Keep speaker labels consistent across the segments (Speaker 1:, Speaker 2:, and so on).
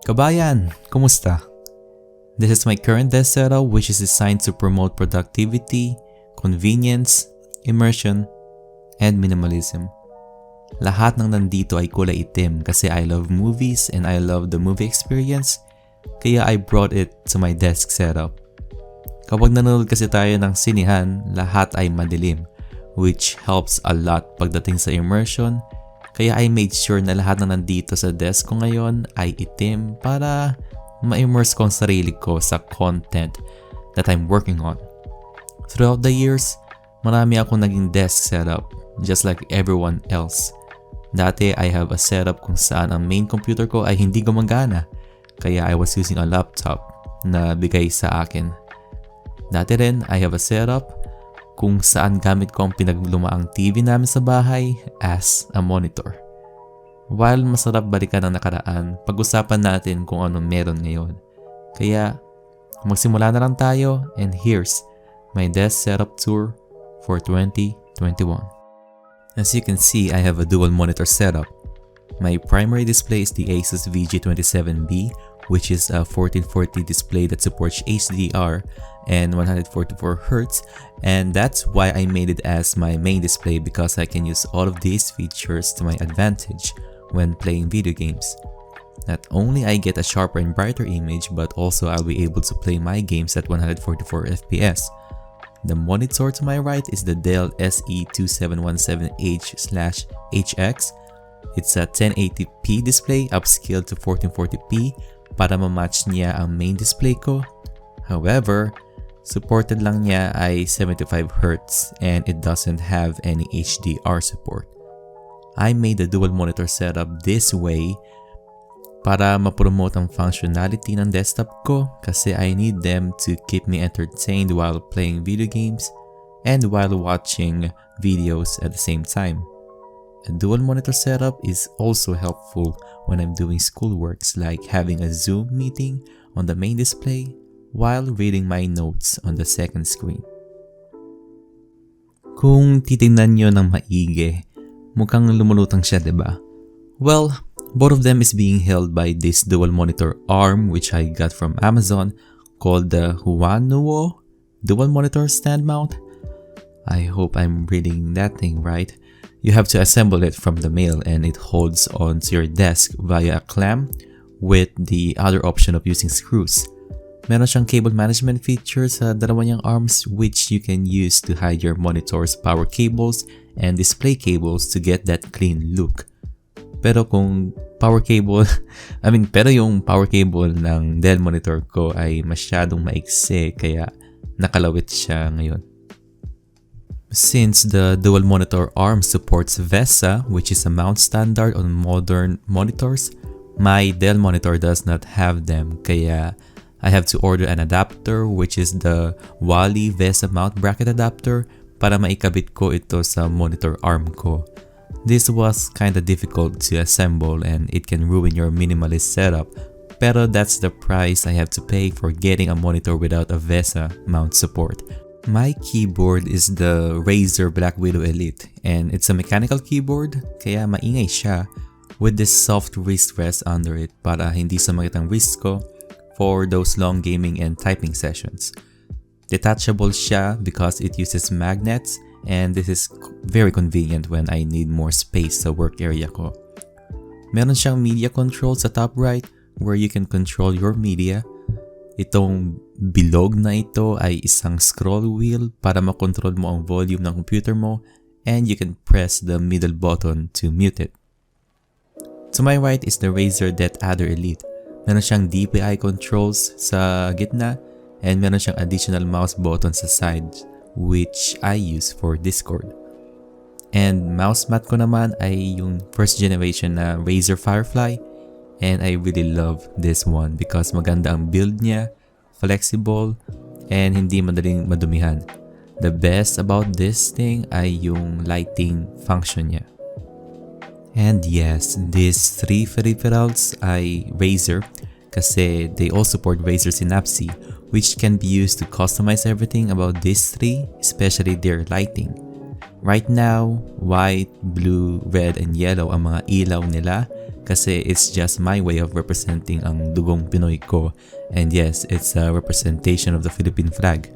Speaker 1: Kabayan, kumusta? This is my current desk setup which is designed to promote productivity, convenience, immersion, and minimalism. Lahat ng nandito ay kulay itim kasi I love movies and I love the movie experience, kaya I brought it to my desk setup. Kapag nanonood kasi tayo ng sinihan, lahat ay madilim, which helps a lot pagdating sa immersion. Kaya I made sure na lahat na nandito sa desk ko ngayon ay itim para ma-immerse ko ang sarili ko sa content that I'm working on. Throughout the years, marami akong naging desk setup just like everyone else. Dati I have a setup kung saan ang main computer ko ay hindi gumagana, kaya I was using a laptop na bigay sa akin. Dati rin I have a setup kung saan gamit ko ang pinaglumaang TV namin sa bahay as a monitor. While masarap balikan ang nakaraan, pag-usapan natin kung ano meron ngayon. Kaya magsimula na lang tayo and here's my desk setup tour for 2021. As you can see, I have a dual monitor setup. My primary display is the Asus VG27B, which is a 1440 display that supports HDR and 144Hz, and that's why I made it as my main display because I can use all of these features to my advantage when playing video games. Not only I get a sharper and brighter image, but also I'll be able to play my games at 144fps. The monitor to my right is the Dell SE2717H/HX. It's a 1080p display upscaled to 1440p para ma-match niya ang main display ko. However, supported lang niya ay 75Hz and it doesn't have any HDR support. I made the dual monitor setup this way para ma-promote ang functionality ng desktop ko kasi I need them to keep me entertained while playing video games and while watching videos at the same time. A dual monitor setup is also helpful when I'm doing schoolworks like having a Zoom meeting on the main display while reading my notes on the second screen. Kung titingnan nyo ng maigi, mukhang lumulutang siya, diba? Well, both of them is being held by this dual monitor arm which I got from Amazon called the Huanuo dual monitor stand mount. I hope I'm reading that thing right. You have to assemble it from the mail and it holds onto your desk via a clamp with the other option of using screws. Meron siyang cable management feature sa dalawa niyang arms which you can use to hide your monitor's power cables and display cables to get that clean look. Pero kung yung power cable ng Dell monitor ko ay masyadong maiksi kaya nakalawit siya ngayon. Since the dual monitor arm supports VESA, which is a mount standard on modern monitors, my Dell monitor does not have them kaya I have to order an adapter which is the Wally VESA mount bracket adapter para maikabit ko ito sa monitor arm ko. This was kinda difficult to assemble and it can ruin your minimalist setup, pero that's the price I have to pay for getting a monitor without a VESA mount support. My keyboard is the Razer Black Widow Elite and it's a mechanical keyboard kaya maingay siya with this soft wrist rest under it para hindi sumakit ang wrist ko for those long gaming and typing sessions. Detachable siya because it uses magnets and this is very convenient when I need more space sa work area ko. Meron siyang media control sa top right where you can control your media. Itong bilog na ito ay isang scroll wheel para makontrol mo ang volume ng computer mo and you can press the middle button to mute it. To my right is the Razer Death Adder Elite. Meron siyang DPI controls sa gitna and meron siyang additional mouse button sa sides which I use for Discord. And mouse mat ko naman ay yung first generation na Razer Firefly and I really love this one because maganda ang build niya, flexible, and hindi madaling madumihan. The best about this thing ay yung lighting function niya. And yes, these three peripherals ay Razer kasi they all support Razer Synapse which can be used to customize everything about these three, especially their lighting. Right now, white, blue, red, and yellow ang mga ilaw nila kasi it's just my way of representing ang dugong Pinoy ko. And yes, it's a representation of the Philippine flag.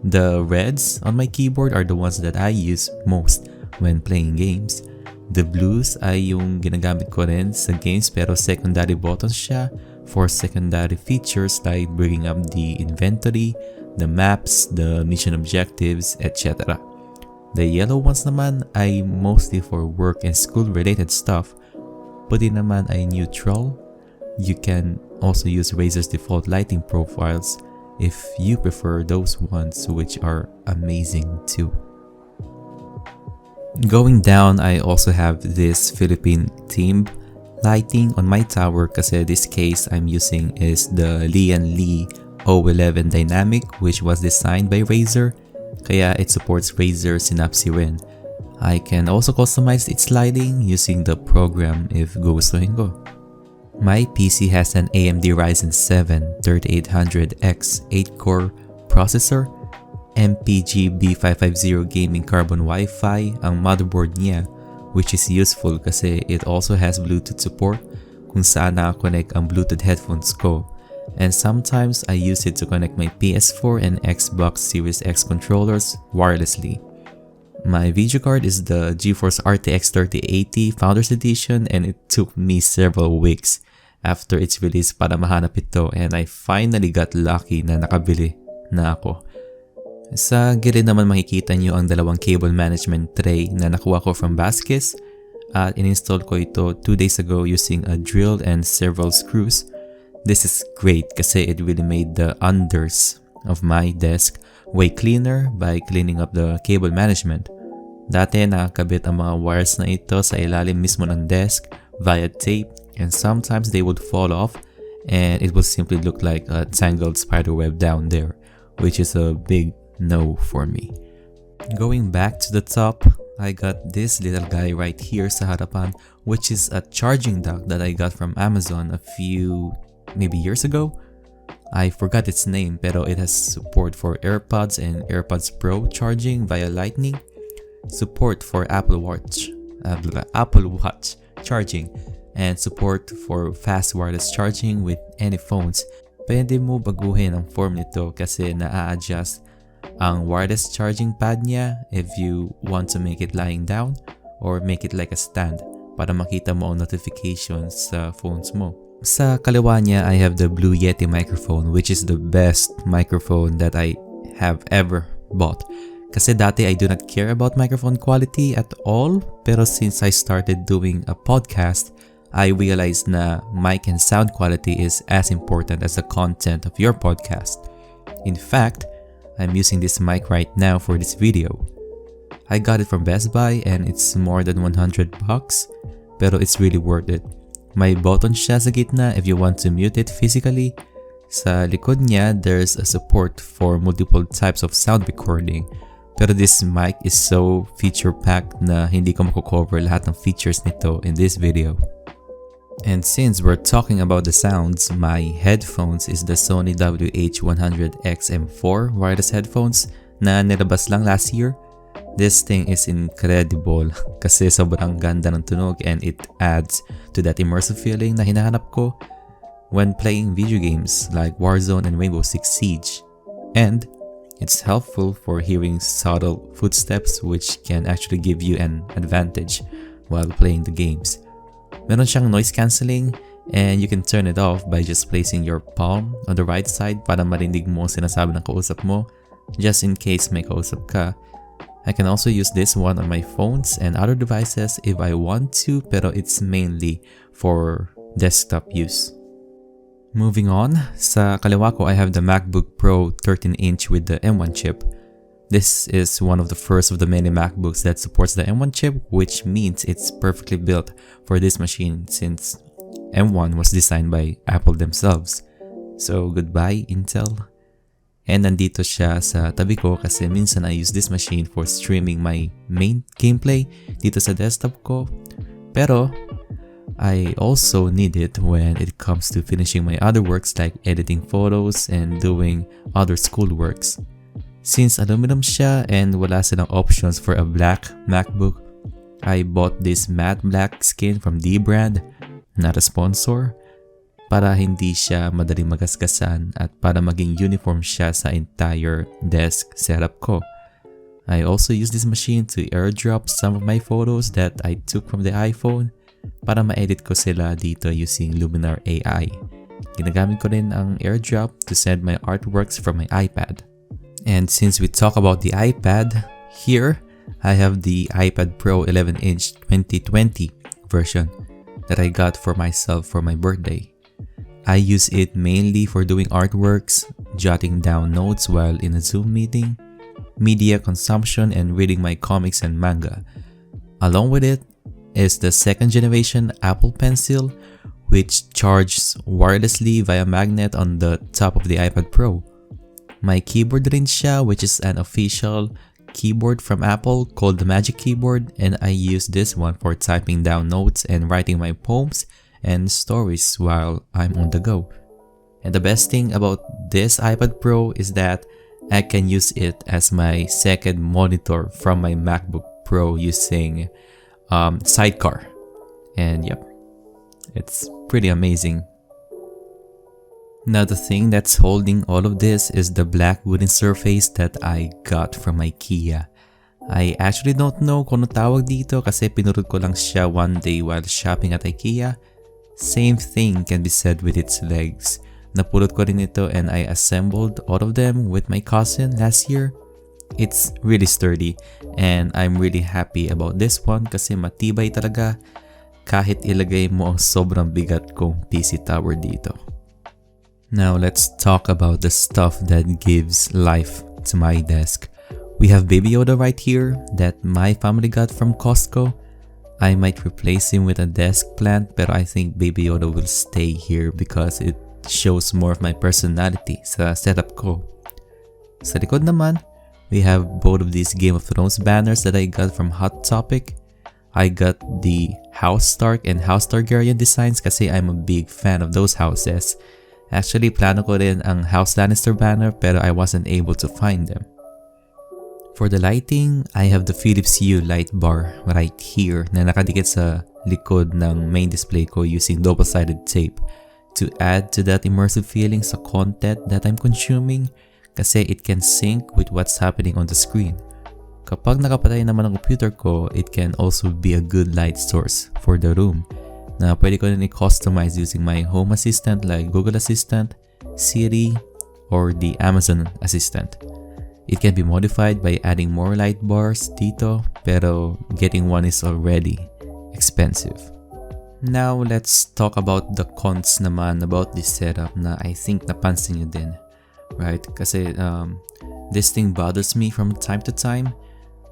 Speaker 1: The reds on my keyboard are the ones that I use most when playing games. The blues ay yung ginagamit ko rin sa games pero secondary buttons siya for secondary features like bringing up the inventory, the maps, the mission objectives, etc. The yellow ones naman ay mostly for work and school related stuff. Puti naman ay neutral. You can also use Razer's default lighting profiles if you prefer those ones, which are amazing too. Going down, I also have this Philippine theme lighting on my tower kasi this case I'm using is the Lian Li 011 Dynamic, which was designed by Razer. Kaya it supports Razer Synapse rin. I can also customize its lighting using the program if gustuhin ko. My PC has an AMD Ryzen 7 3800X 8-core processor, MPG B550 gaming carbon Wi-Fi ang motherboard niya, which is useful kasi it also has Bluetooth support kung saan nakakonect ang Bluetooth headphones ko. And sometimes I use it to connect my PS4 and Xbox Series X controllers wirelessly. My video card is the GeForce RTX 3080 Founders Edition and it took me several weeks after its release para mahanap ito and I finally got lucky na nakabili na ako. Sa gilid naman makikita nyo ang dalawang cable management tray na nakuha ko from Vasquez at in-install ko ito 2 days ago using a drill and several screws. This is great kasi it really made the unders of my desk way cleaner by cleaning up the cable management. Dati nakakabit ang mga wires na ito sa ilalim mismo ng desk via tape and sometimes they would fall off and it would simply look like a tangled spiderweb down there, which is a big no for me. Going back to the top, I got this little guy right here sa harapan, which is a charging dock that I got from Amazon a few maybe years ago. I forgot its name pero it has support for AirPods and AirPods Pro charging via Lightning, support for Apple Watch charging, and support for fast wireless charging with any phones. Pwede mo baguhin ang form nito kasi na-adjust ang wireless charging pad niya if you want to make it lying down or make it like a stand para makita mo ang notifications sa phones mo. Sa kaliwa niya, I have the blue Yeti microphone, which is the best microphone that I have ever bought. Kasi dati I do not care about microphone quality at all, pero since I started doing a podcast, I realized na mic and sound quality is as important as the content of your podcast. In fact, I'm using this mic right now for this video. I got it from Best Buy and it's more than $100, pero it's really worth it. May button siya sa gitna if you want to mute it physically. Sa likod niya, there's a support for multiple types of sound recording. Pero this mic is so feature-packed na hindi ko makukover lahat ng features nito in this video. And since we're talking about the sounds, my headphones is the Sony WH-100X-M4 wireless headphones na nilabas lang last year. This thing is incredible kasi sobrang ganda ng tunog and it adds to that immersive feeling na hinahanap ko when playing video games like Warzone and Rainbow Six Siege. And it's helpful for hearing subtle footsteps which can actually give you an advantage while playing the games. Meron siyang noise cancelling and you can turn it off by just placing your palm on the right side para marinig mo ang sinasabi ng kausap mo just in case may kausap ka. I can also use this one on my phones and other devices if I want to, pero it's mainly for desktop use. Moving on, sa kaliwa ko I have the Macbook Pro 13-inch with the M1 chip. This is one of the first of the many MacBooks that supports the M1 chip, which means it's perfectly built for this machine since M1 was designed by Apple themselves. So goodbye Intel. And nandito siya sa tabi ko kasi minsan I use this machine for streaming my main gameplay dito sa desktop ko. Pero I also need it when it comes to finishing my other works like editing photos and doing other school works. Since aluminum siya and wala silang options for a black MacBook, I bought this matte black skin from D brand. not a sponsor, para hindi siya madaling magasgasan at para maging uniform siya sa entire desk setup ko. I also use this machine to airdrop some of my photos that I took from the iPhone para ma-edit ko sila dito using Luminar AI. Ginagamit ko rin ang airdrop to send my artworks from my iPad. And since we talk about the iPad, here I have the iPad Pro 11-inch 2020 version that I got for myself for my birthday. I use it mainly for doing artworks, jotting down notes while in a Zoom meeting, media consumption, and reading my comics and manga. Along with it is the second generation Apple Pencil, which charges wirelessly via magnet on the top of the iPad Pro. My keyboard rin siya, which is an official keyboard from Apple called the Magic Keyboard, and I use this one for typing down notes and writing my poems and stories while I'm on the go. And the best thing about this iPad Pro is that I can use it as my second monitor from my MacBook Pro using Sidecar. And yep, it's pretty amazing. Now the thing that's holding all of this is the black wooden surface that I got from IKEA. I actually don't know kung ano tawag dito kasi pinurot ko lang siya one day while shopping at IKEA. Same thing can be said with its legs. Napulot ko rin ito and I assembled all of them with my cousin last year. It's really sturdy and I'm really happy about this one kasi matibay talaga kahit ilagay mo ang sobrang bigat kong PC tower dito. Now let's talk about the stuff that gives life to my desk. We have Baby Yoda right here that my family got from Costco. I might replace him with a desk plant, but I think Baby Yoda will stay here because it shows more of my personality sa setup ko. Sa likod naman, we have both of these Game of Thrones banners that I got from Hot Topic. I got the House Stark and House Targaryen designs kasi I'm a big fan of those houses. Actually, plano ko rin ang House Lannister banner pero I wasn't able to find them. For the lighting, I have the Philips Hue light bar right here na nakadikit sa likod ng main display ko using double-sided tape to add to that immersive feeling sa content that I'm consuming kasi it can sync with what's happening on the screen. Kapag nakapatay naman ang computer ko, it can also be a good light source for the room na pwede ko rin i-customize using my home assistant like Google Assistant, Siri, or the Amazon Assistant. It can be modified by adding more light bars dito, pero getting one is already expensive. Now, let's talk about the cons naman about this setup na I think napansin nyo din. Right? Kasi this thing bothers me from time to time.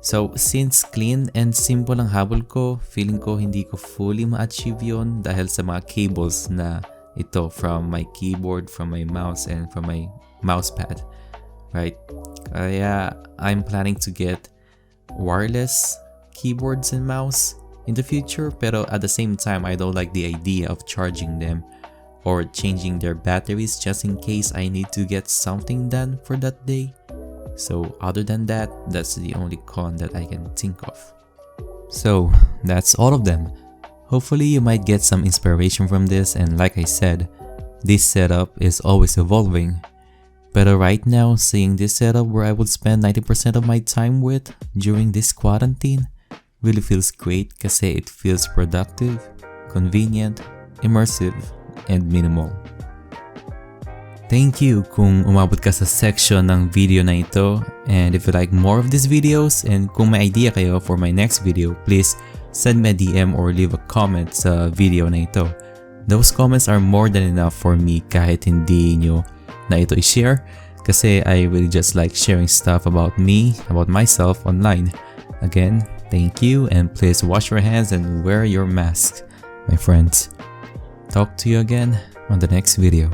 Speaker 1: So, since clean and simple ang habol ko, feeling ko hindi ko fully ma-achieve yun dahil sa mga cables na ito from my keyboard, from my mouse, and from my mousepad. Right? Kaya, I'm planning to get wireless keyboards and mouse in the future, pero at the same time, I don't like the idea of charging them or changing their batteries just in case I need to get something done for that day. So other than that, that's the only con that I can think of. So that's all of them. Hopefully you might get some inspiration from this, and like I said, this setup is always evolving. But right now, seeing this setup where I would spend 90% of my time with during this quarantine really feels great kasi it feels productive, convenient, immersive, and minimal. Thank you kung umabot ka sa section ng video na ito, and if you like more of these videos and kung may idea kayo for my next video, please send me a DM or leave a comment sa video na ito. Those comments are more than enough for me kahit hindi nyo na ito i-share kasi I really just like sharing stuff about me, about myself online. Again, thank you, and please wash your hands and wear your mask, my friends. Talk to you again on the next video.